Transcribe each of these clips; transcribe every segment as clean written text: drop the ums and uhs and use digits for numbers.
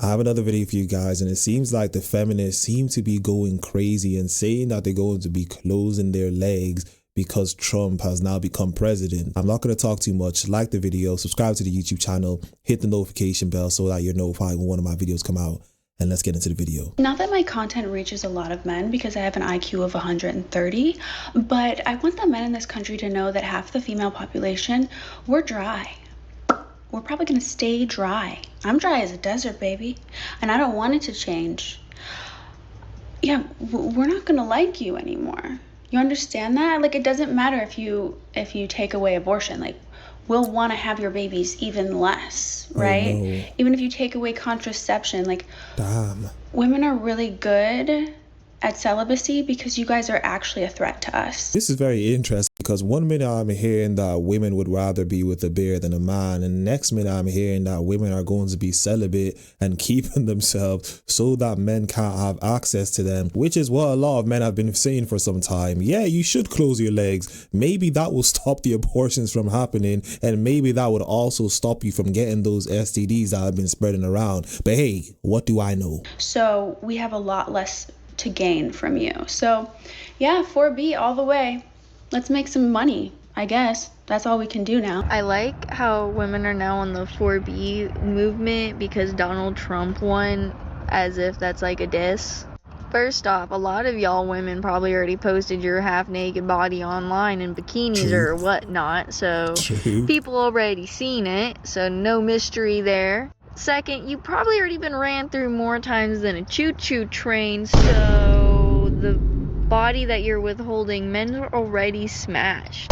I have another video for you guys, and it seems like the feminists seem to be going crazy and saying that they're going to be closing their legs because Trump has now become president. I'm not going to talk too much. Like the video, subscribe to the YouTube channel, hit the notification bell so that you're notified when one of my videos come out. And let's get into the video. Not that my content reaches a lot of men because I have an IQ of 130, but I want the men in this country to know that half the female population, we're dry. We're probably gonna stay dry. I'm dry as a desert, baby, and I don't want it to change. Yeah, we're not gonna like you anymore. You understand that? Like, it doesn't matter if you take away abortion. Like, we'll want to have your babies even less, right? Oh, no. Even if you take away contraception, like, damn. Women are really good at celibacy because you guys are actually a threat to us. This is very interesting because one minute I'm hearing that women would rather be with a bear than a man, and the next minute I'm hearing that women are going to be celibate and keeping themselves so that men can't have access to them, which is what a lot of men have been saying for some time. Yeah, you should close your legs. Maybe that will stop the abortions from happening, and maybe that would also stop you from getting those STDs that have been spreading around. But hey, what do I know? So we have a lot less to gain from you. So yeah, 4B all the way. Let's make some money, I guess. That's all we can do now. I like how women are now on the 4B movement because Donald Trump won, as if that's like a diss. First off, a lot of y'all women probably already posted your half-naked body online in bikinis or whatnot, so people already seen it, so no mystery there. Second, you've probably already been ran through more times than a choo-choo train, so the body that you're withholding, men are already smashed.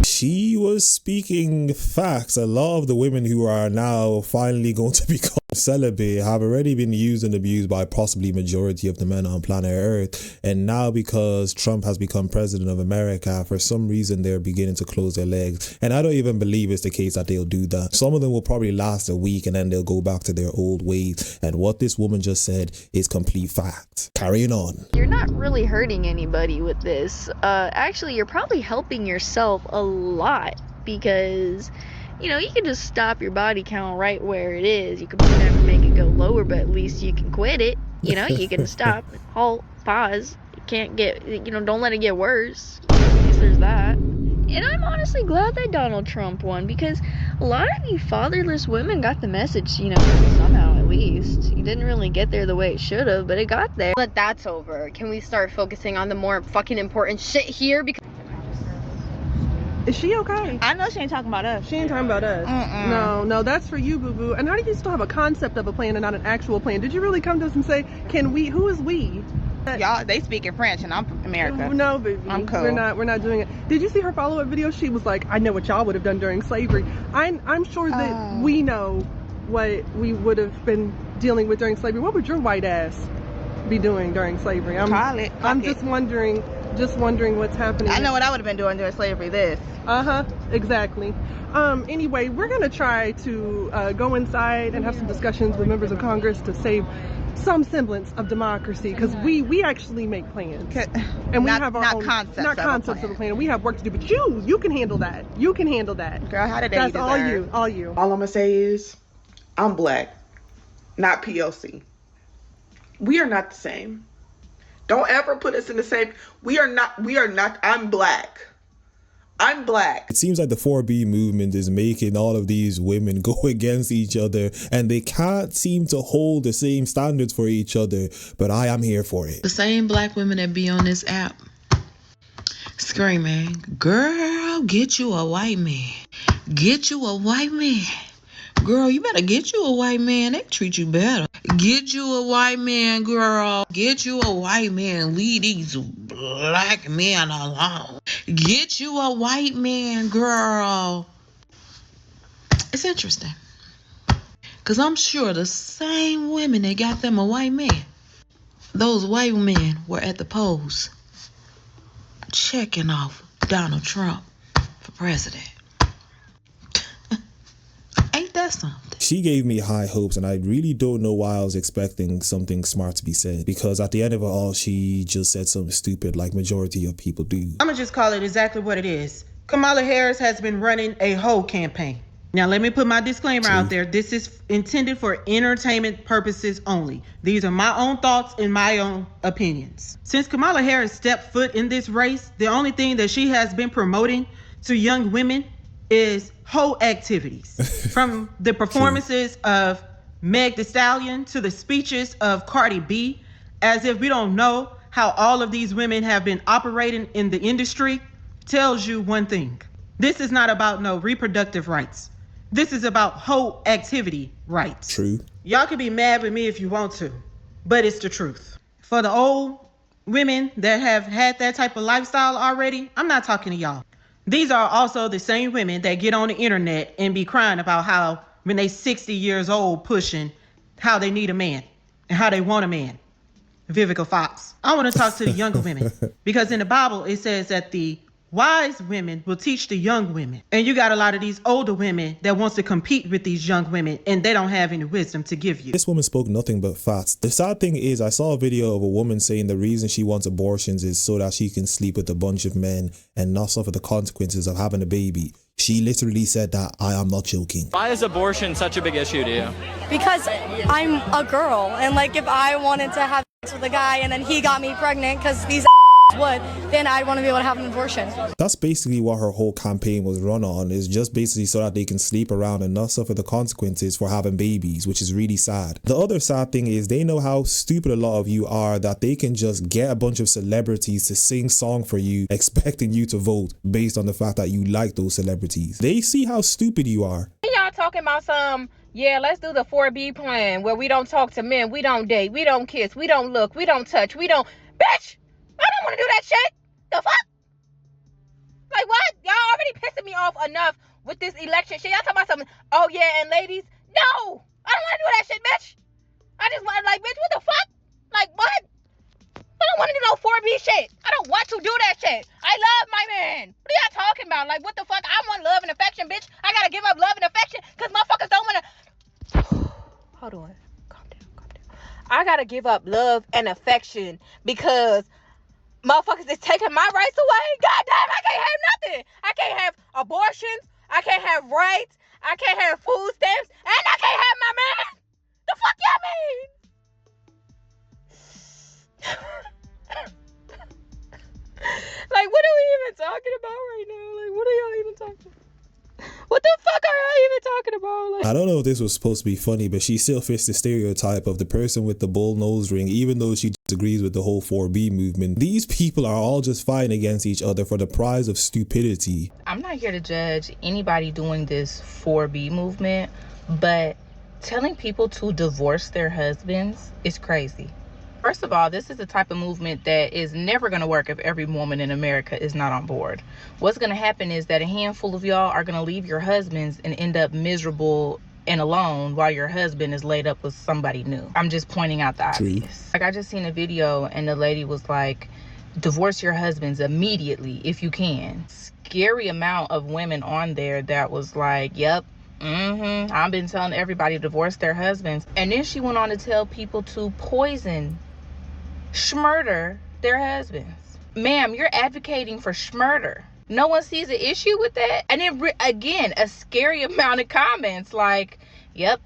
She was speaking facts. A lot of the women who are now finally going to become celibate have already been used and abused by possibly majority of the men on planet Earth, and now because Trump has become president of America, for some reason they're beginning to close their legs, and I don't even believe it's the case that they'll do that. Some of them will probably last a week and then they'll go back to their old ways, and what this woman just said is complete fact. Carrying on. You're not really hurting anybody with this. Actually, you're probably helping yourself a lot because, you know, you can just stop your body count right where it is. You can never make it go lower, but at least you can quit it. You know, you can stop, halt, pause. You can't get, you know, don't let it get worse. At least there's that. And I'm honestly glad that Donald Trump won because a lot of you fatherless women got the message, you know, somehow at least. You didn't really get there the way it should have, but it got there. But that's over. Can we start focusing on the more fucking important shit here? Because is she okay? I know she ain't talking about us. She ain't talking about us. No, that's for you, boo-boo. And how do you still have a concept of a plan and not an actual plan? Did you really come to us and say, can we, who is we? Y'all, they speak in French and I'm from America. No, baby. I'm cool. We're not doing it. Did you see her follow-up video? She was like, I know what y'all would have done during slavery. I'm sure that we know what we would have been dealing with during slavery. What would your white ass be doing during slavery? I'm just wondering what's happening. I know what I would have been doing during slavery. This. Exactly. Anyway, we're gonna try to go inside and have some discussions with members of Congress to save some semblance of democracy, because we actually make plans and we have our own concepts of a plan. We have work to do, but you can handle that. You can handle that. Girl, how did that's all you. All I'm gonna say is I'm black, not POC. We are not the same. Don't ever put us in the same. We are not. I'm black. It seems like the 4B movement is making all of these women go against each other, and they can't seem to hold the same standards for each other, but I am here for it. The same black women that be on this app screaming, girl, get you a white man. Get you a white man. Girl, you better get you a white man. They treat you better. Get you a white man, girl. Get you a white man. Leave these black men alone. Get you a white man, girl. It's interesting. Because I'm sure the same women that got them a white man, those white men were at the polls checking off Donald Trump for president. Ain't that something? She gave me high hopes, and I really don't know why I was expecting something smart to be said, because at the end of it all, she just said something stupid like majority of people do. I'm gonna just call it exactly what it is. Kamala Harris has been running a whole campaign. Now, let me put my disclaimer True. out there. This is intended for entertainment purposes only. These are my own thoughts and my own opinions. Since Kamala Harris stepped foot in this race, the only thing that she has been promoting to young women is hoe activities. From the performances of Meg Thee Stallion to the speeches of Cardi B, as if we don't know how all of these women have been operating in the industry, tells you one thing. This is not about no reproductive rights. This is about hoe activity rights. True. Y'all can be mad with me if you want to, but it's the truth. For the old women that have had that type of lifestyle already, I'm not talking to y'all. These are also the same women that get on the internet and be crying about how when they 60 years old pushing how they need a man and how they want a man. Vivica Fox. I want to talk to the younger women because in the Bible it says that the wise women will teach the young women. And you got a lot of these older women that wants to compete with these young women and they don't have any wisdom to give you. This woman spoke nothing but facts. The sad thing is I saw a video of a woman saying the reason she wants abortions is so that she can sleep with a bunch of men and not suffer the consequences of having a baby. She literally said that. I am not joking. Why is abortion such a big issue to you? Because I'm a girl, and like if I wanted to have sex with a guy and then he got me pregnant because these would, then I'd want to be able to have an abortion. That's basically what her whole campaign was run on, is just basically so that they can sleep around and not suffer the consequences for having babies, which is really sad. The other sad thing is they know how stupid a lot of you are, that they can just get a bunch of celebrities to sing song for you, expecting you to vote based on the fact that you like those celebrities. They see how stupid you are. Y'all talking about some, yeah, let's do the 4B plan where we don't talk to men, we don't date, we don't kiss, we don't look, we don't touch, we don't, bitch! I don't want to do that shit. The fuck? Like what? Y'all already pissing me off enough with this election shit. Y'all talking about something, oh yeah, and ladies, no! I don't want to do that shit, bitch. I just want, like, bitch, what the fuck? Like, what? I don't want to do no 4B shit. I don't want to do that shit. I love my man. What are y'all talking about? Like, what the fuck? I want love and affection, bitch. I gotta give up love and affection because motherfuckers don't want to... Hold on. Calm down. I gotta give up love and affection because motherfuckers is taking my rights away. God damn, I can't have nothing. I can't have abortions. I can't have rights. I can't have food stamps. And I can't have my man. The fuck y'all mean? Like, what are we even talking about right now? Like, what are y'all even talking about? What the fuck are y'all even talking about? Like, I don't know if this was supposed to be funny, but she still fits the stereotype of the person with the bull nose ring, even though she disagrees with the whole 4B movement. These people are all just fighting against each other for the prize of stupidity. I'm not here to judge anybody doing this 4B movement, but telling people to divorce their husbands is crazy. First of all, this is the type of movement that is never going to work if every woman in America is not on board. What's going to happen is that a handful of y'all are going to leave your husbands and end up miserable and alone while your husband is laid up with somebody new. I'm just pointing out the obvious. Like, I just seen a video and the lady was like, divorce your husbands immediately if you can. Scary amount of women on there that was like, yep, I've been telling everybody to divorce their husbands. And then she went on to tell people to poison, schmurder their husbands. Ma'am, you're advocating for schmurder. No one sees an issue with that. And then again, a scary amount of comments like, yep.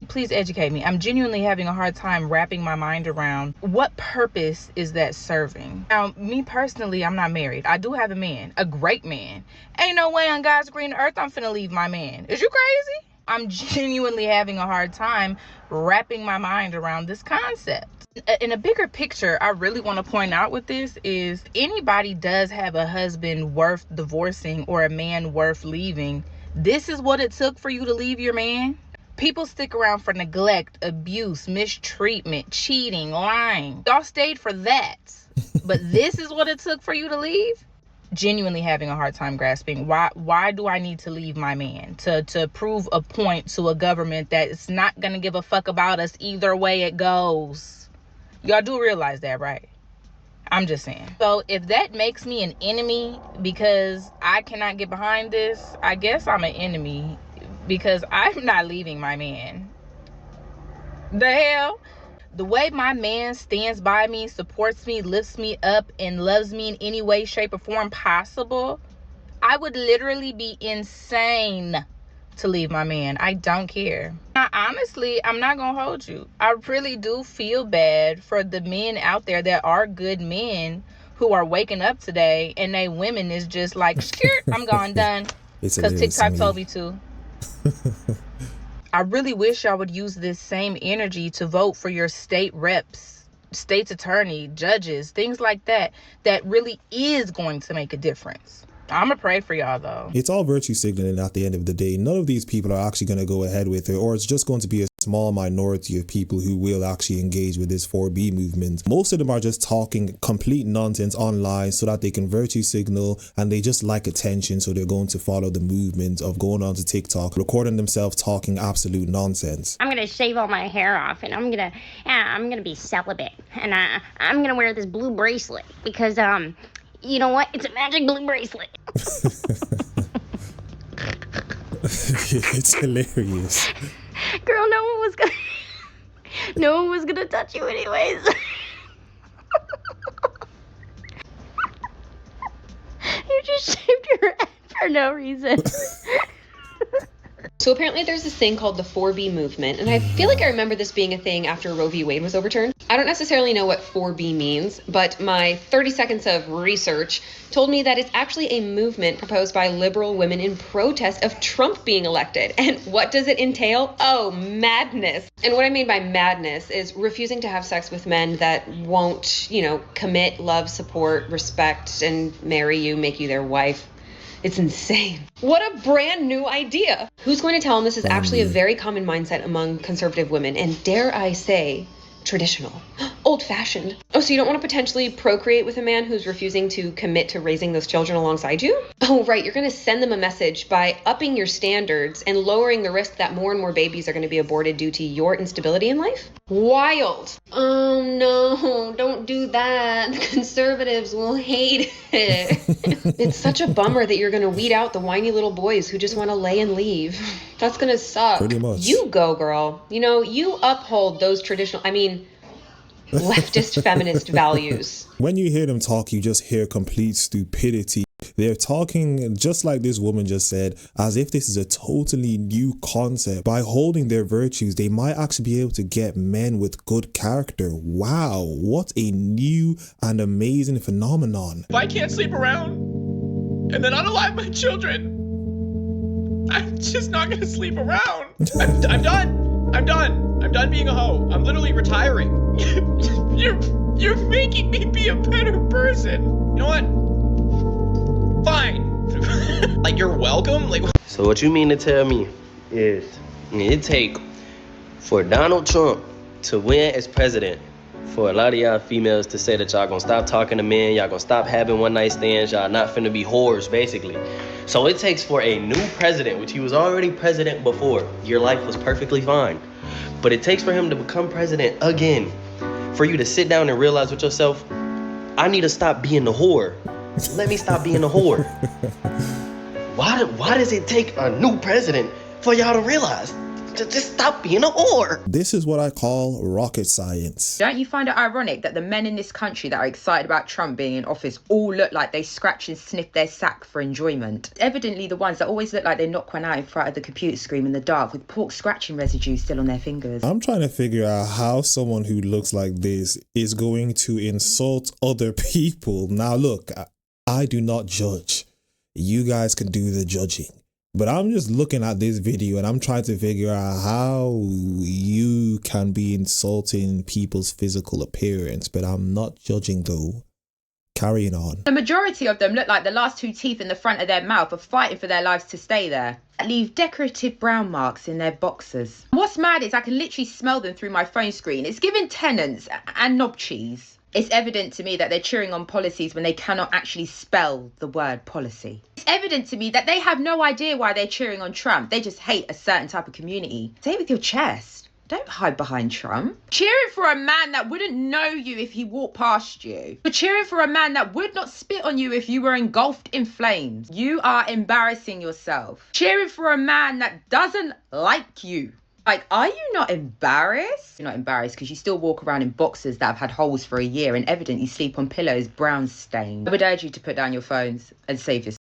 Please educate me. I'm genuinely having a hard time wrapping my mind around what purpose is that serving. Now, me personally, I'm not married. I do have a man, a great man. Ain't no way on God's green earth I'm finna leave my man. Is you crazy? I'm genuinely having a hard time wrapping my mind around this concept. In a bigger picture, I really want to point out with this is anybody does have a husband worth divorcing or a man worth leaving. This is what it took for you to leave your man. People stick around for neglect, abuse, mistreatment, cheating, lying. Y'all stayed for that. But this is what it took for you to leave? Genuinely having a hard time grasping. Why do I need to leave my man? To prove a point to a government that it's not going to give a fuck about us either way it goes. Y'all do realize that, right? I'm just saying. So if that makes me an enemy because I cannot get behind this, I guess I'm an enemy because I'm not leaving my man. The hell? The way my man stands by me, supports me, lifts me up, and loves me in any way, shape, or form possible, I would literally be insane to leave my man. I don't care. Now, honestly, I'm not gonna hold you. I really do feel bad for the men out there that are good men who are waking up today and they women is just like, skirt, I'm gone, done. Because TikTok told me to. I really wish y'all would use this same energy to vote for your state reps, state's attorney, judges, things like that, that really is going to make a difference. I'ma pray for y'all though. It's all virtue signaling at the end of the day. None of these people are actually going to go ahead with it, or it's just going to be a small minority of people who will actually engage with this 4B movement. Most of them are just talking complete nonsense online so that they can virtue signal, and they just like attention, so they're going to follow the movement of going onto TikTok, recording themselves talking absolute nonsense. I'm gonna shave all my hair off, and I'm gonna be celibate, and I'm gonna wear this blue bracelet because you know what? It's a magic blue bracelet. It's hilarious. Girl, no one was gonna touch you anyways. You just shaved your head for no reason. So apparently there's this thing called the 4B movement, and I feel like I remember this being a thing after Roe v. Wade was overturned. I don't necessarily know what 4B means, but my 30 seconds of research told me that it's actually a movement proposed by liberal women in protest of Trump being elected. And what does it entail? Oh, madness. And what I mean by madness is refusing to have sex with men that won't, commit, love, support, respect, and marry you, make you their wife. It's insane. What a brand new idea. Who's going to tell them this is actually a very common mindset among conservative women, and dare I say, traditional, old-fashioned. Oh, so you don't want to potentially procreate with a man who's refusing to commit to raising those children alongside you? Oh, right, you're going to send them a message by upping your standards and lowering the risk that more and more babies are going to be aborted due to your instability in life? Wild. Oh no, don't do that. The conservatives will hate it. It's such a bummer that you're going to weed out the whiny little boys who just want to lay and leave. That's going to suck. Pretty much. You go, girl. You uphold those traditional, leftist feminist values. When you hear them talk, you just hear complete stupidity. They're talking just like this woman just said, as if this is a totally new concept. By holding their virtues, they might actually be able to get men with good character. Wow, what a new and amazing phenomenon. If I can't sleep around and then unalive my children, I'm just not gonna sleep around. I'm done. I'm done being a hoe. I'm literally retiring. You're making me be a better person. You know what? Fine. Like, you're welcome? So what you mean to tell me is it take for Donald Trump to win as president for a lot of y'all females to say that y'all gonna stop talking to men, y'all gonna stop having one night stands, y'all not finna be whores, basically. So it takes for a new president, which he was already president before. Your life was perfectly fine. But it takes for him to become president again, for you to sit down and realize with yourself, I need to stop being the whore. Let me stop being a whore. Why does it take a new president for y'all to realize to just stop being a whore? This is what I call rocket science. Don't you find it ironic that the men in this country that are excited about Trump being in office all look like they scratch and sniff their sack for enjoyment? Evidently the ones that always look like they knock one out in front of the computer screen in the dark with pork scratching residue still on their fingers. I'm trying to figure out how someone who looks like this is going to insult other people. Now look, I do not judge. You guys can do the judging. But I'm just looking at this video and I'm trying to figure out how you can be insulting people's physical appearance. But I'm not judging though. Carrying on. The majority of them look like the last two teeth in the front of their mouth are fighting for their lives to stay there. Leave decorative brown marks in their boxers. What's mad is I can literally smell them through my phone screen. It's giving tenants and knob cheese. It's evident to me that they're cheering on policies when they cannot actually spell the word policy. It's evident to me that they have no idea why they're cheering on Trump. They just hate a certain type of community. Say it with your chest. Don't hide behind Trump. Cheering for a man that wouldn't know you if he walked past you. But cheering for a man that would not spit on you if you were engulfed in flames. You are embarrassing yourself. Cheering for a man that doesn't like you. Like, are you not embarrassed? You're not embarrassed because you still walk around in boxers that have had holes for a year and evidently sleep on pillows brown stained. I would urge you to put down your phones and save yourself.